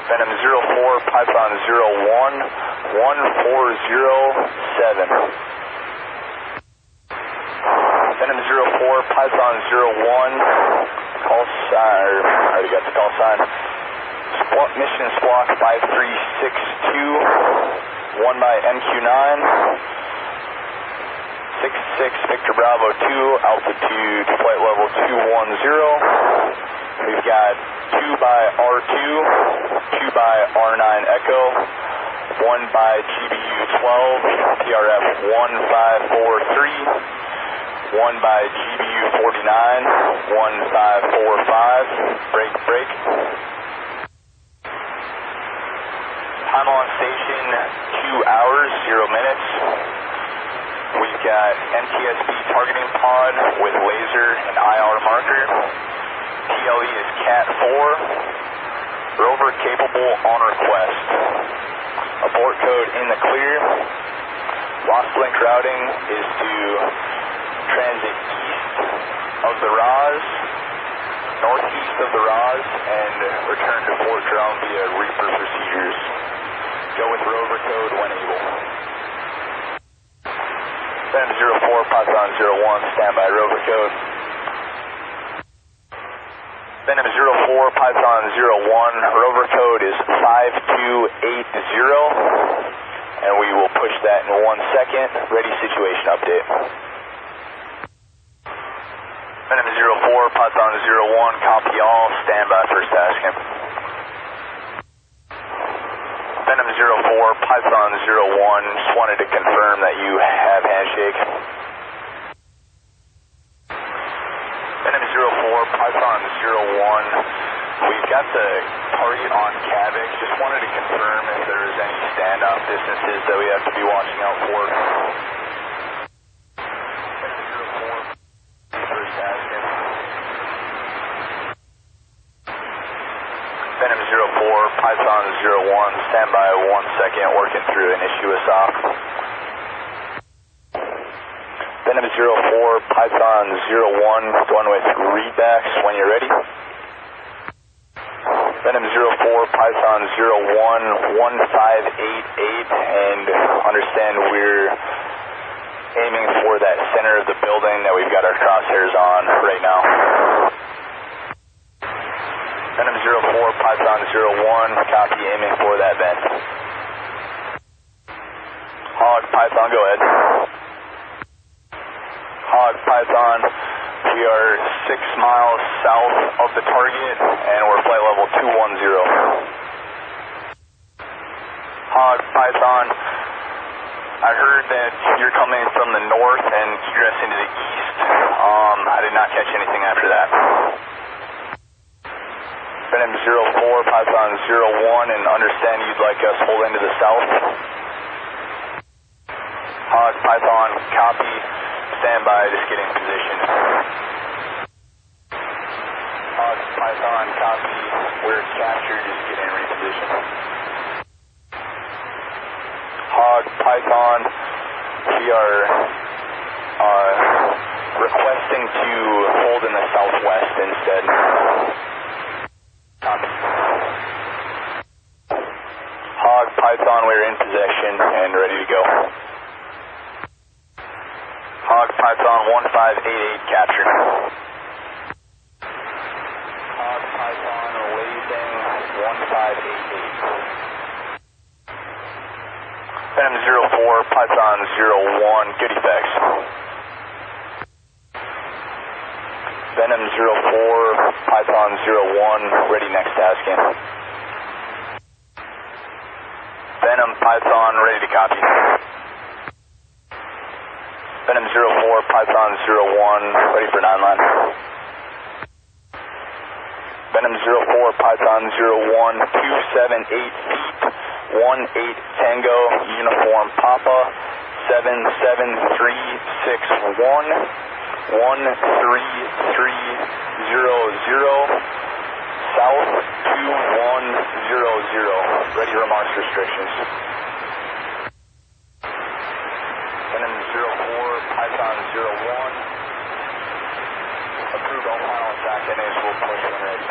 Venom 04, Python 01, 1407. Venom 04, Python 01, call sign, I already got the call sign. Mission Squawk 5362, 1 by MQ9, 66 Victor Bravo 2, altitude flight level 210. We've got 2 by R2, 2 by R9 Echo, 1 by GBU 12, PRF 1543, 1 by GBU 49, 1545, break. Time on station, 2 hours, 0 minutes. We've got NTSB targeting pod with laser and IR marker. TLE is Cat 4. Rover capable on request. Abort code in the clear. Lost link routing is to transit east of the RAS, northeast of the RAS, and return to Fort Drum via Reaper procedures. Go with rover code when able. Venom 04, Python 01, standby rover code. Venom 04, Python 01, rover code is 5280, and we will push that in 1 second. Ready, situation update. Venom 04, Python 01, copy all, standby first tasking. Venom 04, Python 01, just wanted to confirm that you have handshake. Venom 04, Python 01, we've got the target on Cavic, just wanted to confirm if there's any standoff distances that we have to be watching out for. Venom 04, first tasking. Venom 04, Python 01, standby 1 second, working through an issue with SOC. Venom 04, Python 01, going with readbacks when you're ready. Venom 04, Python 01, 1588, and understand we're aiming for that center of the building that we've got our crosshairs on right now. Venom 04, Python 01, copy, aiming for that vent. Hog, Python, go ahead. Hog, Python, we are 6 miles south of the target, and we're flight level 210. Hog, Python, I heard that you're coming from the north and egressing to the east. I did not catch anything after that. Venom 04, Python 01, and understand you'd like us hold into the south. Hog, Python, copy, standby, just getting position. Hog, Python, copy, we're captured, just getting reposition. Hog, Python, we are requesting to hold in the southwest instead. Copy. Hog, Python, we're in possession and ready to go. Hog, Python, 1588, captured. Hog, Python, lasing, 1588. Venom 04, Python 01, good effects. Venom 04, Python 01, ready next tasking. Venom, Python, ready to copy. Venom 04, Python 01, ready for 9-line. Venom 04, Python 01, 278 feet, 18 Tango, uniform Papa, 77361, 13300, south 2100, ready remarks restrictions. Venom 04, Python 01, approved Don't final attack NAs will push when ready.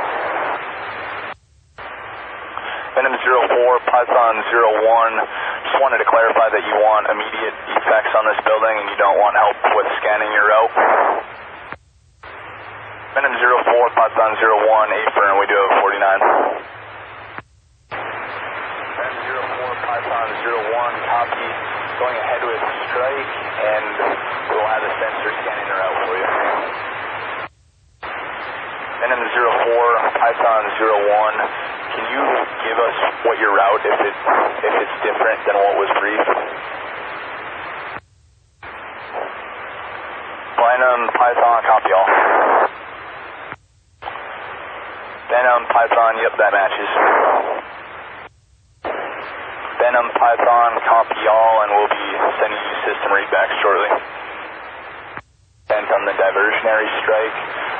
Venom 04, Python 01, just wanted to clarify that you want immediate effects on this building and you don't want help with scanning your route. Venom 04, Python 01, A-firm, we do have 49. Venom 04, Python 01, copy, going ahead with strike, and we'll have the sensor scanning the route for you. Venom 04, Python 01, can you give us what your route, if it's different than what was briefed? Venom, Python, copy all. Venom, Python, yep, that matches. Venom, Python, copy all, and we'll be sending you system readbacks shortly. And on the diversionary strike,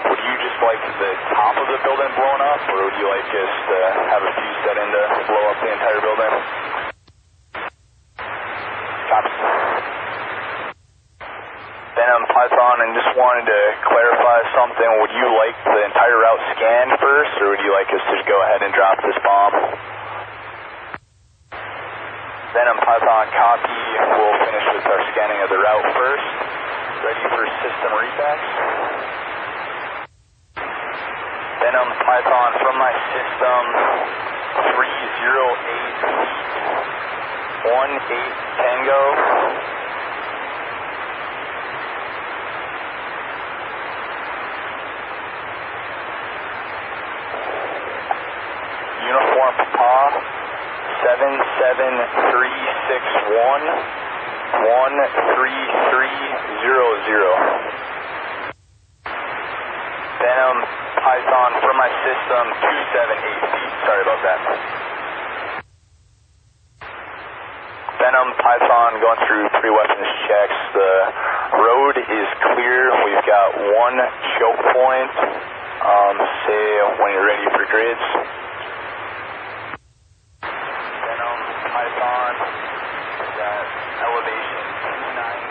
would you just like the top of the building blown up, or would you like just have a fuse set in to blow up the entire building? Copy. Venom, Python, and just wanted to clarify something. Would you like the entire route scanned first, or would you like us to go ahead and drop this bomb? Venom, Python, copy. We'll finish with our scanning of the route first. Ready for system readbacks? Venom, Python, from my system, 308 feet, 18 Tango. Uniform Papa, 77361, 13300. Venom, Python, from my system, 278 feet. Sorry about that. Venom, Python, going through pre-weapons checks. The road is clear. We've got one choke point. Say when you're ready for grids. Venom, Python, we've got elevation 290.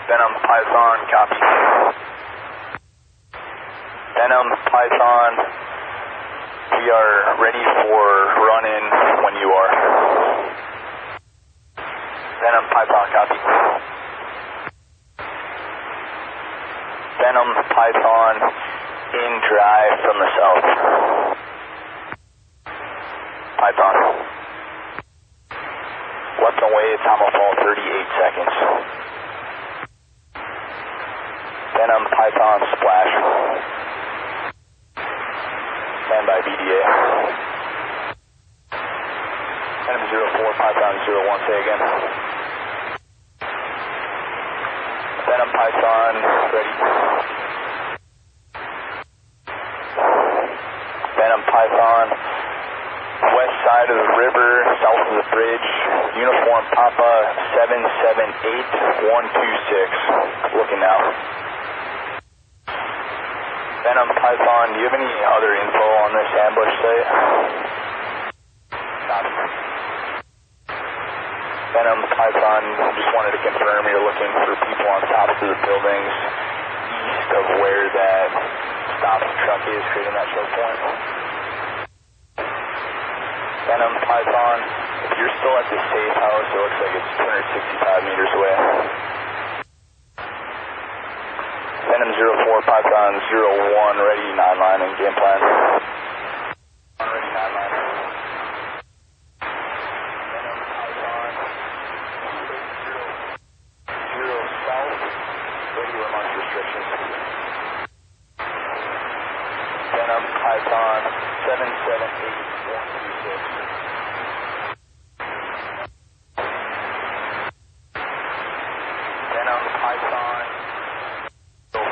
Venom, Python, copy. Venom, Python, we are ready for run-in when you are. Venom, Python, copy. Venom, Python, in drive from the south. Python. Left away, time will fall 38 seconds. Venom, Python, splash. Stand by BDA. Venom 04, Python 01, say again. Venom, Python, ready. Venom, Python, west side of the river, south of the bridge, uniform Papa 778126. Looking now. Venom, Python, do you have any other info on this ambush site? Copy. Venom, Python, just wanted to confirm you're looking for people on tops of the buildings east of where that stop truck is, creating that choke point. Venom, Python, if you're still at the safe house, it looks like it's 265 meters away. Venom 04, Python 01, ready, 9-line and game plan. Ready, 9-line. Venom, Python, 280 south, ready to launch restrictions. Venom, Python, 778126. Venom, Python, 04.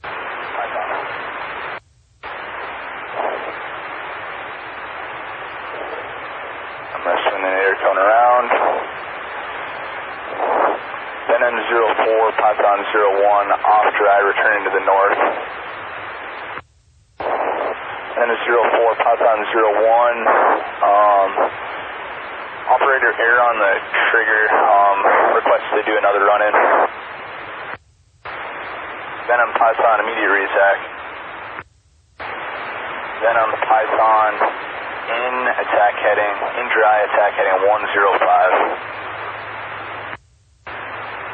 Python. I'm swinging the air cone around. Venom 04, Python 01, off dry, returning to the north. Then a 04, Python 01. Operator error on the trigger, request to do another run-in. Venom Python, immediate reattack. Venom Python, in attack heading, in dry attack heading 105.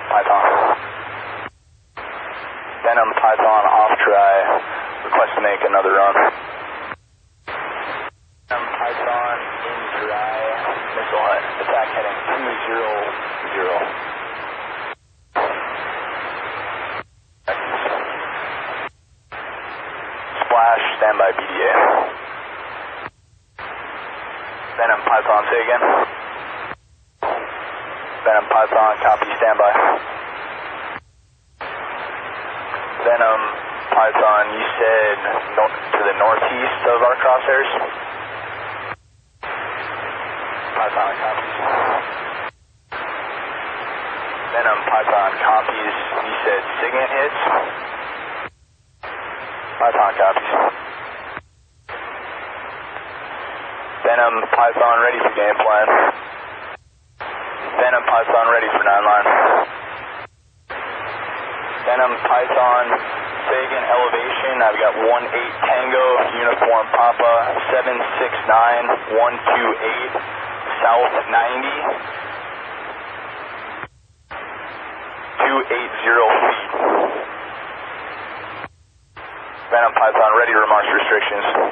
Python. Venom Python off dry, request to make another run. Venom Python in dry, missile attack heading 200. Splash, standby BDA. Venom Python, say again. Venom Python, copy, standby. Venom Python, you said to the northeast of our crosshairs? Python copies. Venom Python copies, you said SIGINT hits? Python copies. Venom Python ready for game plan. Venom Python ready for 9-line. Venom Python, Sagan elevation, I've got 18 Tango, Uniform Papa, 769, 128, South 90, 280 feet. Venom Python ready to remarch restrictions.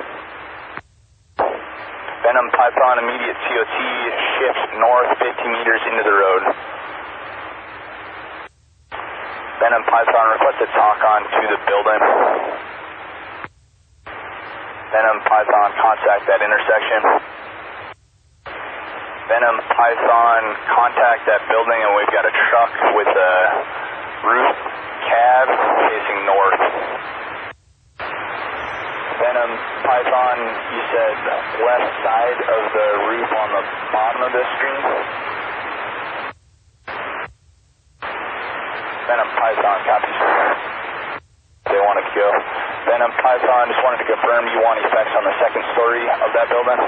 Venom Python, immediate COT, shift north 50 meters into the road. Venom Python, request to talk on to the building. Venom Python, contact that intersection. Venom Python, contact that building, and we've got a truck with a roof cab facing north. Venom Python, you said left side of the roof on the bottom of this screen. Venom Python, copies. They wanted to go. Venom Python, just wanted to confirm you want effects on the second story of that building.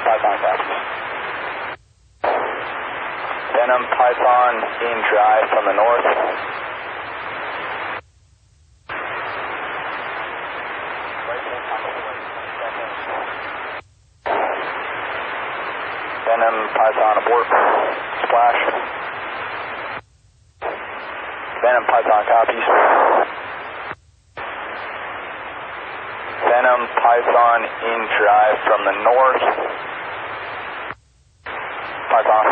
Python, copies. Venom Python, in drive from the north. Venom Python abort. Splash. Venom Python copies. Venom Python in drive from the north. Python.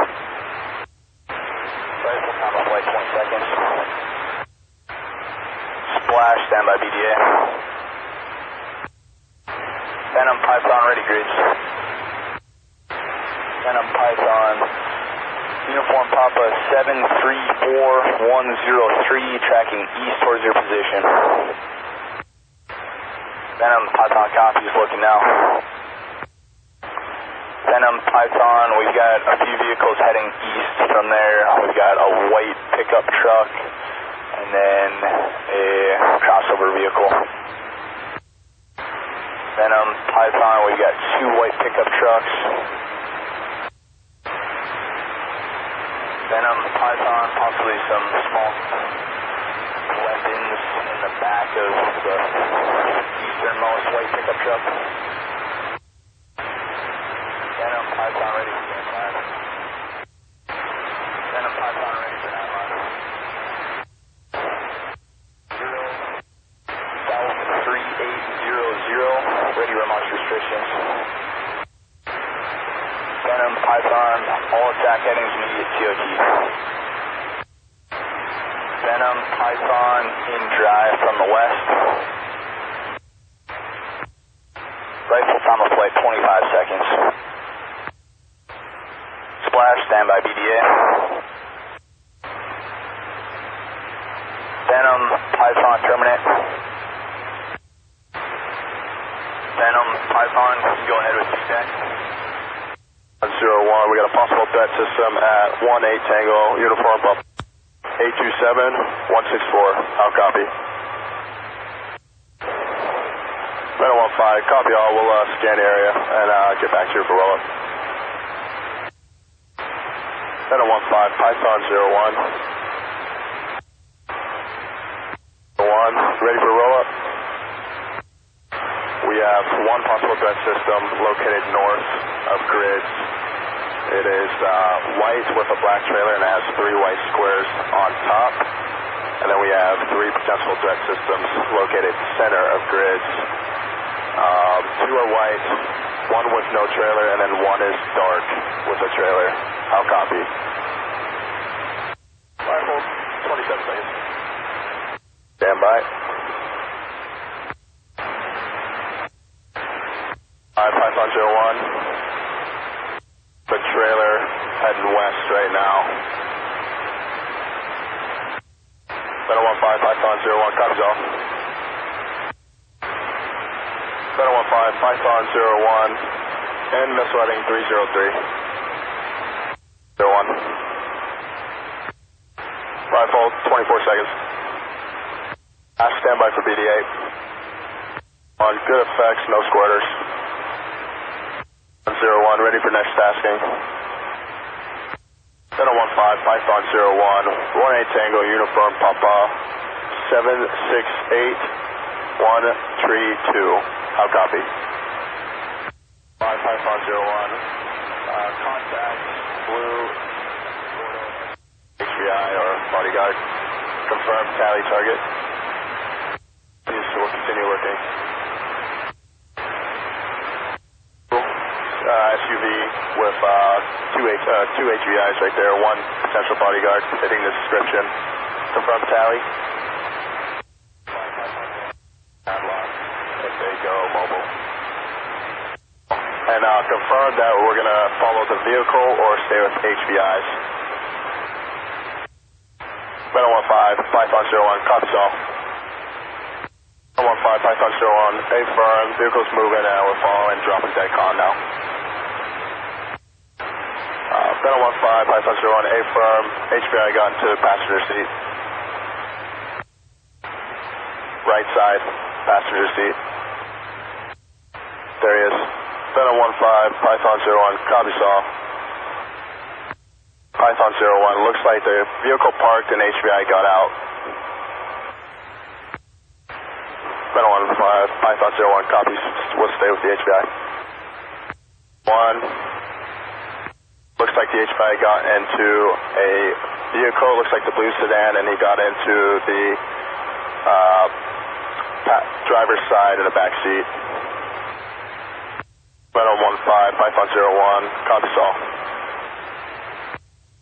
Rifle time of flight 20 seconds. Splash, standby BDA. Venom Python ready grids. Venom Python, Uniform Papa 734103, tracking east towards your position. Venom Python copies, looking now. Venom Python, we've got a few vehicles heading east from there. We've got a white pickup truck and then a crossover vehicle. Venom Python, we've got 2 white pickup trucks. Venom Python, possibly some small weapons in the back of the easternmost white pickup truck. Venom Python ready for game plan. Venom Python ready for 9-line. 0 South 3800, ready to launch restrictions. Venom Python, all attack headings immediate COT. Venom Python in drive from the west. Rifle time of flight 25 seconds. Splash, standby BDA. Venom Python terminate. Venom Python, you can go ahead with feedback. 01, we got a possible threat system at 18 Tango, Uniform Papa 827-164, I'll copy. Meadow 15, copy all. We'll scan the area and get back to you for roll-up. Meadow 15, Python 01. 1, ready for roll-up? We have one possible threat system located north of grids. It is white with a black trailer and it has 3 white squares on top. And then we have 3 potential threat systems located center of grids. 2 are white, 1 with no trailer, and then 1 is dark with a trailer. I'll copy. Alright, hold 27 seconds. Stand by. Alright, Python 01. The trailer heading west right now. Meadow 15, Python 01, copies all. Meadow 15, Python 01, and missile heading 303. 01. Rifle, 24 seconds. Standby for BD8. On good effects, no squirters. 01, ready for next tasking. Meadow 15, Python 01, 18 Tango, uniform Papa, 768-132. How copy? 5 Python 01, contact, blue, HBI or bodyguard, confirm tally target. Please, we'll continue looking. SUV with two HVIs right there, 1 potential bodyguard fitting the description. Confirm tally. If they go mobile. And confirm that we're going to follow the vehicle or stay with HVIs. Meadow 15, Python 01, copies all. 15, Python 01, affirm, vehicle's moving and we're following, dropping DECON now. Meadow 15, Python 01, affirm, HBI got into passenger seat. Right side, passenger seat. There he is. Meadow 15, Python 01, copy saw. Python 01, looks like the vehicle parked and HBI got out. Meadow 15, Python 01, copies. We'll stay with the HBI. 1. Looks like the HBI got into a vehicle, looks like the blue sedan, and he got into the driver's side in the back seat. Meadow 15, Python 01, copy all.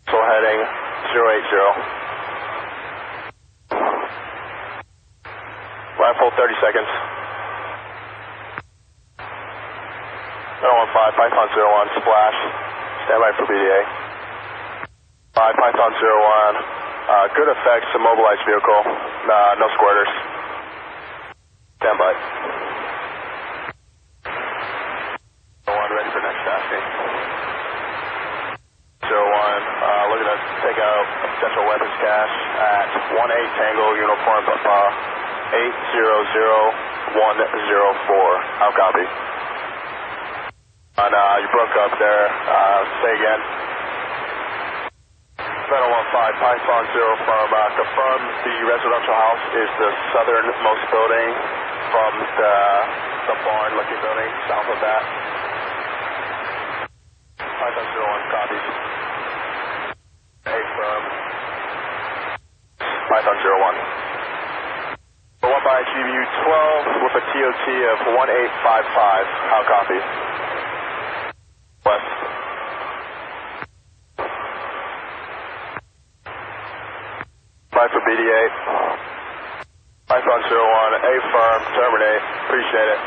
So heading 080. Rifle 30 seconds. Meadow 15, Python 01, splash. Standby for BDA. 5 Python 01. Good effects, immobilized vehicle. No squirters. Standby. 01, ready for next tasking. 01, looking to take out potential weapons cache at 18 Tango, uniform Papa, 800104. How copy? You broke up there. Say again. Meadow 15, Python 0 from confirm the residential house is the southernmost building from the barn-looking building south of that. Python 01 copies. Affirm. Python 01. 1 by GBU 12 with a TOT of 1855. How copy? West. Five for BD8. Python 01, affirm, terminate. Appreciate it.